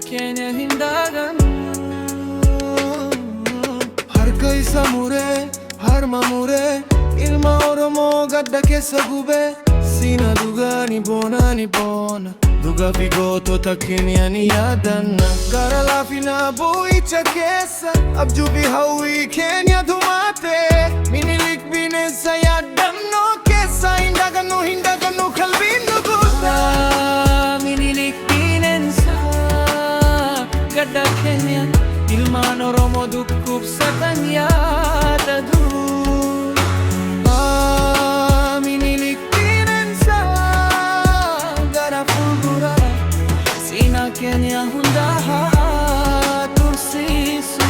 Kenya hindagan. Harka isa mure, harma mure, ilma oromo gadda keessa gube. Sina duga ni bona, duga figoto ta Kenya ni yaadanna. Gara laafina boo'icha keessa, abjuufi hawwii Kenya dhumate. Minilik bineensa yaadannoo keessa, hindagannu qalbiin nu guuta. Minilik bineensa gadda Kenya, ilmaan oromoo dhukkubsatan yaadatu. Minilik bineensa gara fuuldura, seenaa Kenya hundaa tursiisu.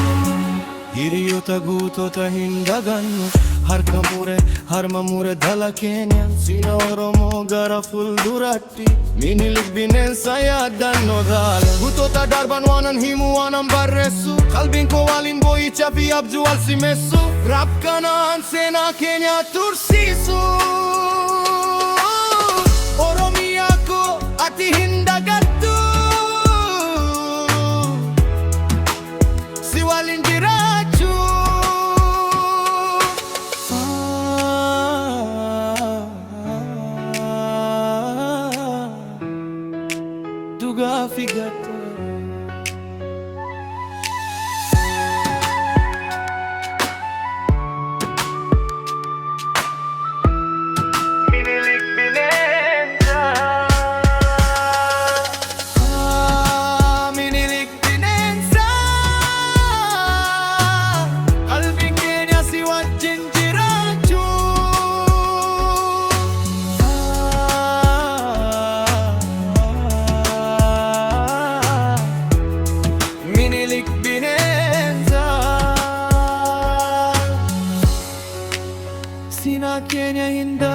Hiriyoota guutoota hindagannu, harka mure, harma mure dhala Kenya, seenaa oromoo gara fuulduraatti. Minilik bineensa yaadannoo dhaala, guutoota darban waanan himu waanan barreessu. Qalbiin koo waliin boo'icha fi abjuu wal simeessu. Rap kanaan seenaa Kenya tursiisu. Oromiyaa koo ati hindagattu, si waliin jiraachuu. Duga figato. Minilik bineensa. Minilik bineensa. Qalbii Kenya si wajjin jiraachuu. Minilik bineensa, seenaa Kenya hinda.